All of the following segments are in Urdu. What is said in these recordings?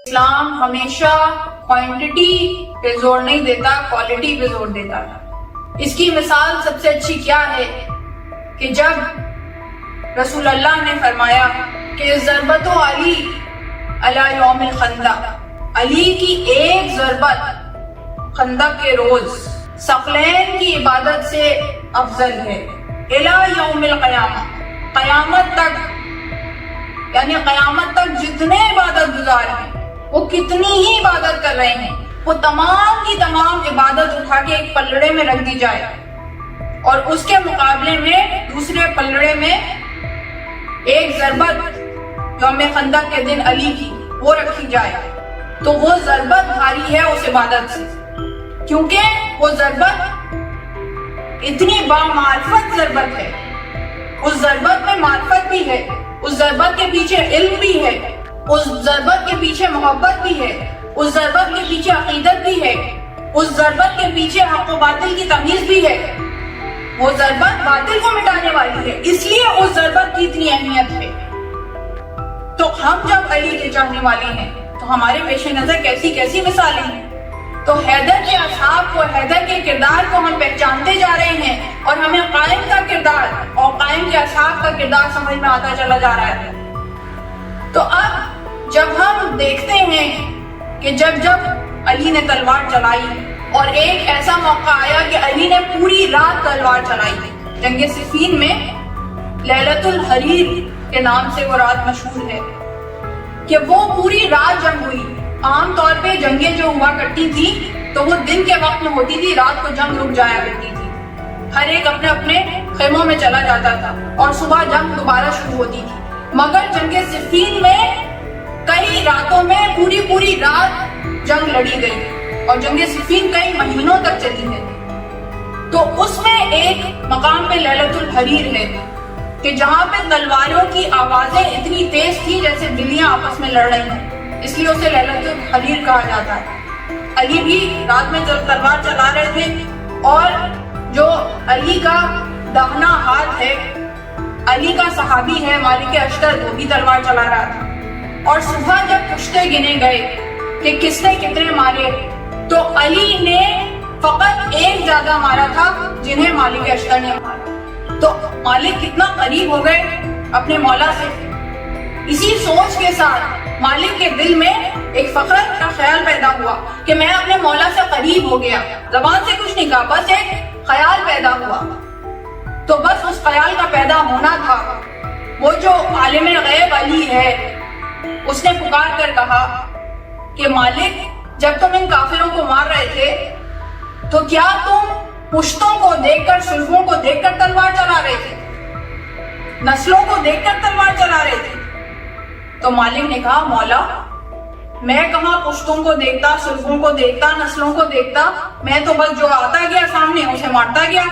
اسلام ہمیشہ کوانٹٹی پہ زور نہیں دیتا، کوالٹی پہ زور دیتا ہے۔ اس کی مثال سب سے اچھی کیا ہے کہ جب رسول اللہ نے فرمایا کہ ضربت علی علی یوم الخندق، علی کی ایک ضربت خندق کے روز ثقلین کی عبادت سے افضل ہے، الی یوم القیامہ، قیامت تک، یعنی قیامت تک جتنے عبادت گزار ہیں وہ کتنی ہی عبادت کر رہے ہیں، وہ تمام کی تمام عبادت اٹھا کے ایک پلڑے میں رکھ دی جائے اور اس کے مقابلے میں دوسرے پلڑے میں ایک ضربت یوم خندق کے دن علی کی وہ رکھی جائے، تو وہ ضربت بھاری ہے اس عبادت سے، کیونکہ وہ ضربت اتنی بامعرفت ضربت ہے، اس ضربت میں معرفت بھی ہے، اس ضربت کے پیچھے علم بھی ہے، اس ضربت کے پیچھے محبت بھی ہے، اس ضربت کے پیچھے عقیدت بھی ہے، اس ضربت کے پیچھے حق و باطل کی تمیز بھی ہے، وہ ضربت باطل کو مٹانے والی ہے، اس لیے اس ضربت کی اتنی اہمیت ہے۔ تو ہم جب علی کے چاہنے والے ہیں تو ہمارے پیش نظر کیسی کیسی مثالیں ہیں، تو حیدر کے اصحاب کو، حیدر کے کردار کو ہم پہچانتے جا رہے ہیں اور ہمیں قائم کا کردار اور قائم کے اصحاب کا کردار سمجھ میں آتا چلا جا رہا ہے۔ تو اب جب ہم دیکھتے ہیں کہ جب علی نے تلوار چلائی اور ایک ایسا موقع آیا کہ علی نے پوری رات تلوار چلائی، جنگ صفین میں لیلۃ الحریر کے نام سے وہ رات مشہور ہے کہ وہ پوری رات جنگ ہوئی۔ عام طور پہ جنگیں جو ہوا کرتی تھی تو وہ دن کے وقت میں ہوتی تھی، رات کو جنگ رک جایا کرتی تھی، ہر ایک اپنے اپنے خیموں میں چلا جاتا تھا اور صبح جنگ دوبارہ شروع ہوتی تھی۔ مگر جنگ صفین میں کئی راتوں میں پوری رات جنگ لڑی گئی اور جنگ صفین کئی مہینوں تک چلی ہے۔ تو اس میں ایک مقام پہ لیلۃ الحریر ہے کہ جہاں پہ تلواروں کی آوازیں اتنی تیز تھی جیسے بلیاں آپس میں لڑ رہی ہیں، اس لیے اسے لیلۃ الحریر کہا جاتا ہے۔ علی بھی رات میں تلوار چلا رہے تھے اور جو علی کا داہنا ہاتھ ہے، علی کا صحابی ہے مالک اشتر، وہ بھی تلوار چلا رہا تھا، اور صبح جب پشتے گنے گئے کہ کس نے کتنے مارے تو علی نے فقط ایک زیادہ مارا تھا جنہیں مالک اشتر نے مارا۔ تو مالک کتنا قریب ہو گئے اپنے مولا سے۔ اسی سوچ کے ساتھ مالک کے دل میں ایک فخر کا خیال پیدا ہوا کہ میں اپنے مولا سے قریب ہو گیا، زبان سے کچھ نہیں کہا، بس ایک خیال پیدا ہوا۔ تو بس اس خیال کا پیدا ہونا تھا، وہ جو عالم غیب علی ہے اس نے پکار کر کہا کہ مالک، جب تم ان کافروں کو مار رہے تھے تو کیا تم پشتوں کو دیکھ کر، سلفوں کو دیکھ کر تلوار چلا رہے تھے، نسلوں کو دیکھ کر تلوار چلا رہے تھے؟ تو مالک نے کہا مولا، میں کہاں پشتوں کو دیکھتا، سلفوں کو دیکھتا، نسلوں کو دیکھتا، میں تو بس جو آتا گیا سامنے اسے مارتا گیا۔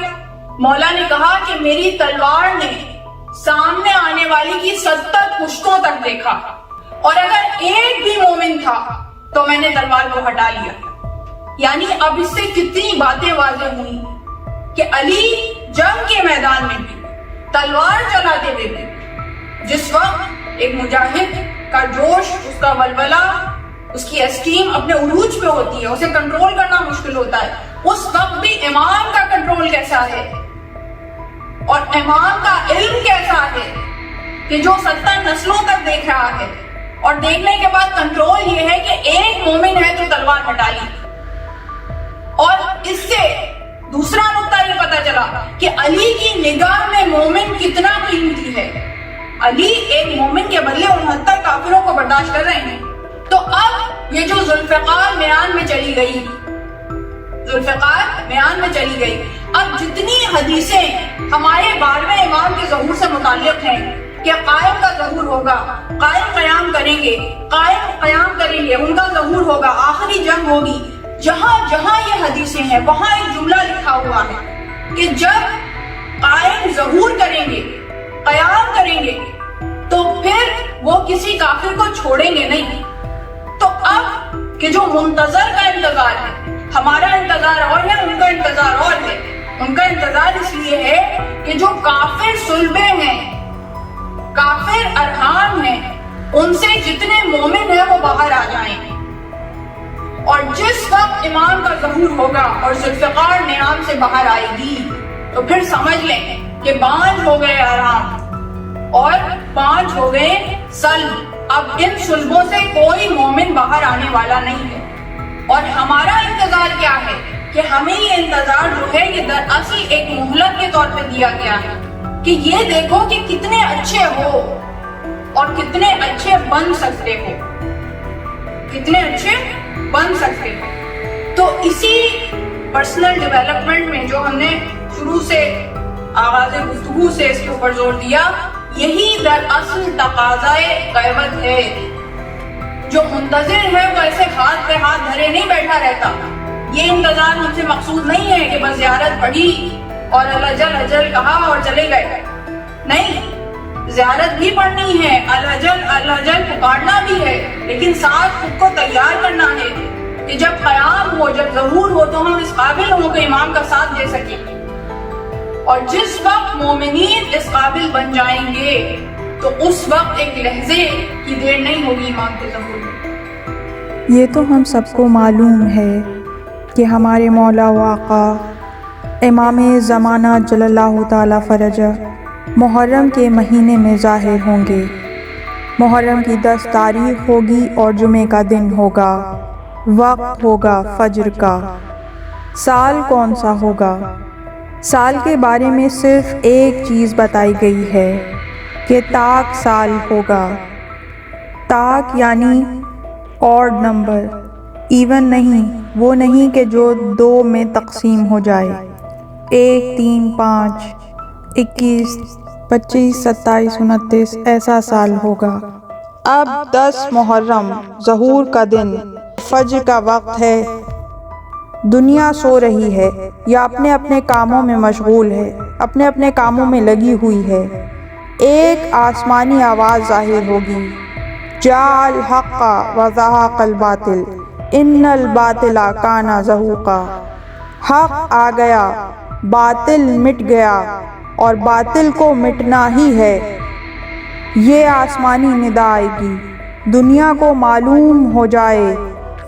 مولا نے کہا کہ میری تلوار نے سامنے آنے والی کی 70 پشتوں تک دیکھا، اور اگر ایک بھی مومن تھا تو میں نے تلوار کو ہٹا لیا۔ یعنی اب اس سے کتنی باتیں واضح ہوئی کہ علی جنگ کے میدان میں بھی، تلوار چلاتے ہوئے بھی، جس وقت ایک مجاہد کا جوش، اس کا ولولہ، اس کی اسٹیم اپنے عروج پہ ہوتی ہے، اسے کنٹرول کرنا مشکل ہوتا ہے، اس وقت بھی امام کا کنٹرول کیسا ہے اور امام کا علم کیسا ہے کہ جو 70 نسلوں تک دیکھ رہا ہے، اور دیکھنے کے بعد کنٹرول یہ ہے کہ ایک مومن ہے تو تلوار ہٹا لی۔ اور اس سے دوسرا نقطہ یہ پتا چلا کہ علی کی نگاہ میں مومن کتنا قیمتی ہے۔ علی ایک مومن کے بدلے 69 کافروں کو برداشت کر رہے ہیں۔ تو اب یہ جو ذوالفقار میان میں چلی گئی، ذوالفقار میان میں چلی گئی، اب جتنی حدیثیں ہمارے 12ویں امام کے ظہور سے متعلق ہیں کہ قائم کا ظہور ہوگا، قائم قیام کریں گے، قائم قیام کریں گے، ان کا ظہور ہوگا، آخری جنگ ہوگی، جہاں جہاں یہ حدیثیں ہیں وہاں ایک جملہ لکھا ہوا ہے کہ جب قائم ظہور کریں گے، قیام کریں گے، تو پھر وہ کسی کافر کو چھوڑیں گے نہیں۔ تو اب کہ جو منتظر کا انتظار ہے، ہمارا انتظار اور ہے، ان کا انتظار اور ہے۔ ان کا انتظار اس لیے ہے کہ جو کافر صلبے ہیں، کافر ارحام ہیں، ان سے جتنے مومن ہیں وہ باہر آ جائیں، اور جس وقت امام کا ظہور ہوگا اور ذوالفقار نیام سے باہر آئے گی تو پھر سمجھ لیں کہ 5 ہو گئے آرام اور 5 ہو گئے سلب۔ اب ان سلبوں سے کوئی مومن باہر آنے والا نہیں ہے، اور ہمارا انتظار کیا ہے کہ ہمیں یہ انتظار جو ہے یہ دراصل ایک مہلت کے طور پہ دیا گیا ہے کہ یہ دیکھو کہ کتنے اچھے ہو اور کتنے اچھے بن سکتے ہو، کتنے اچھے بن سکتے ہو۔ تو اسی پرسنل ڈیولپمنٹ میں جو ہم نے شروع سے آغاز گفتگو سے اس کے اوپر زور دیا، یہی دراصل تقاضائے غیبت ہے۔ جو منتظر ہے وہ ایسے ہاتھ پہ ہاتھ دھرے نہیں بیٹھا رہتا۔ یہ انتظار ہم سے مقصود نہیں ہے کہ بس زیارت پڑھی اور الحجل حجل کہا اور چلے گئے، نہیں، زیارت بھی پڑھنی ہے، الحجل پکارنا بھی ہے، لیکن ساتھ خود کو تیار کرنا ہے کہ جب قیام ہو، جب ظہور ہو تو ہم اس قابل ہوں کہ امام کا ساتھ دے سکیں، اور جس وقت مومنین اس قابل بن جائیں گے تو اس وقت ایک لحظے کی دیر نہیں ہوگی امام کے ظہور میں۔ یہ تو ہم سب کو معلوم ہے کہ ہمارے مولا و آقا امام زمانہ جل اللہ تعالی فرجہ محرم کے مہینے میں ظاہر ہوں گے۔ محرم کی 10 تاریخ ہوگی اور جمعے کا دن ہوگا، وقت ہوگا فجر کا۔ سال کون سا ہوگا؟ سال کے بارے میں صرف ایک چیز بتائی گئی ہے کہ تاک سال ہوگا۔ تاک یعنی آڈ نمبر، ایون نہیں، وہ نہیں کہ جو 2 میں تقسیم ہو جائے، 1 3 5 21 25 27 29 ایسا سال ہوگا۔ اب 10 محرم ظہور کا دن، فجر کا وقت ہے، دنیا سو رہی ہے یا اپنے اپنے کاموں میں مشغول ہے، اپنے اپنے کاموں میں لگی ہوئی ہے۔ ایک آسمانی آواز ظاہر ہوگی، جاء الحق وزهق الباطل ان الباطل کان زہوقا۔ حق آ گیا، باطل مٹ گیا، اور باطل کو مٹنا ہی ہے۔ یہ آسمانی ندا آئے گی، دنیا کو معلوم ہو جائے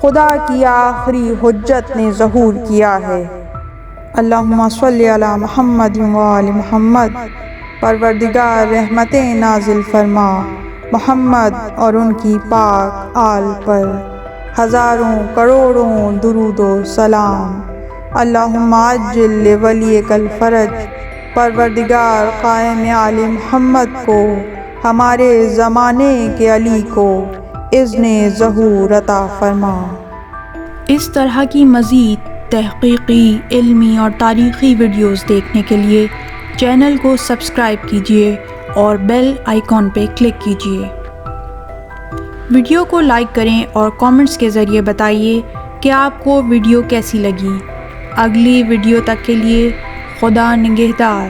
خدا کی آخری حجت نے ظہور کیا ہے۔ اللہم صلی علی محمد و آل محمد۔ پروردگار رحمتیں نازل فرما محمد اور ان کی پاک آل پر ہزاروں کروڑوں درود و سلام۔ اللہم عجل لولیک الفرج۔ پروردگار قائم آل محمد کو، ہمارے زمانے کے علی کو اذن ظہور عطا فرما۔ اس طرح کی مزید تحقیقی، علمی اور تاریخی ویڈیوز دیکھنے کے لیے چینل کو سبسکرائب کیجیے اور بیل آئیکن پہ کلک کیجیے۔ ویڈیو کو لائک کریں اور کامنٹس کے ذریعے بتائیے کہ آپ کو ویڈیو کیسی لگی۔ اگلی ویڈیو تک کے لیے خدا نگہدار۔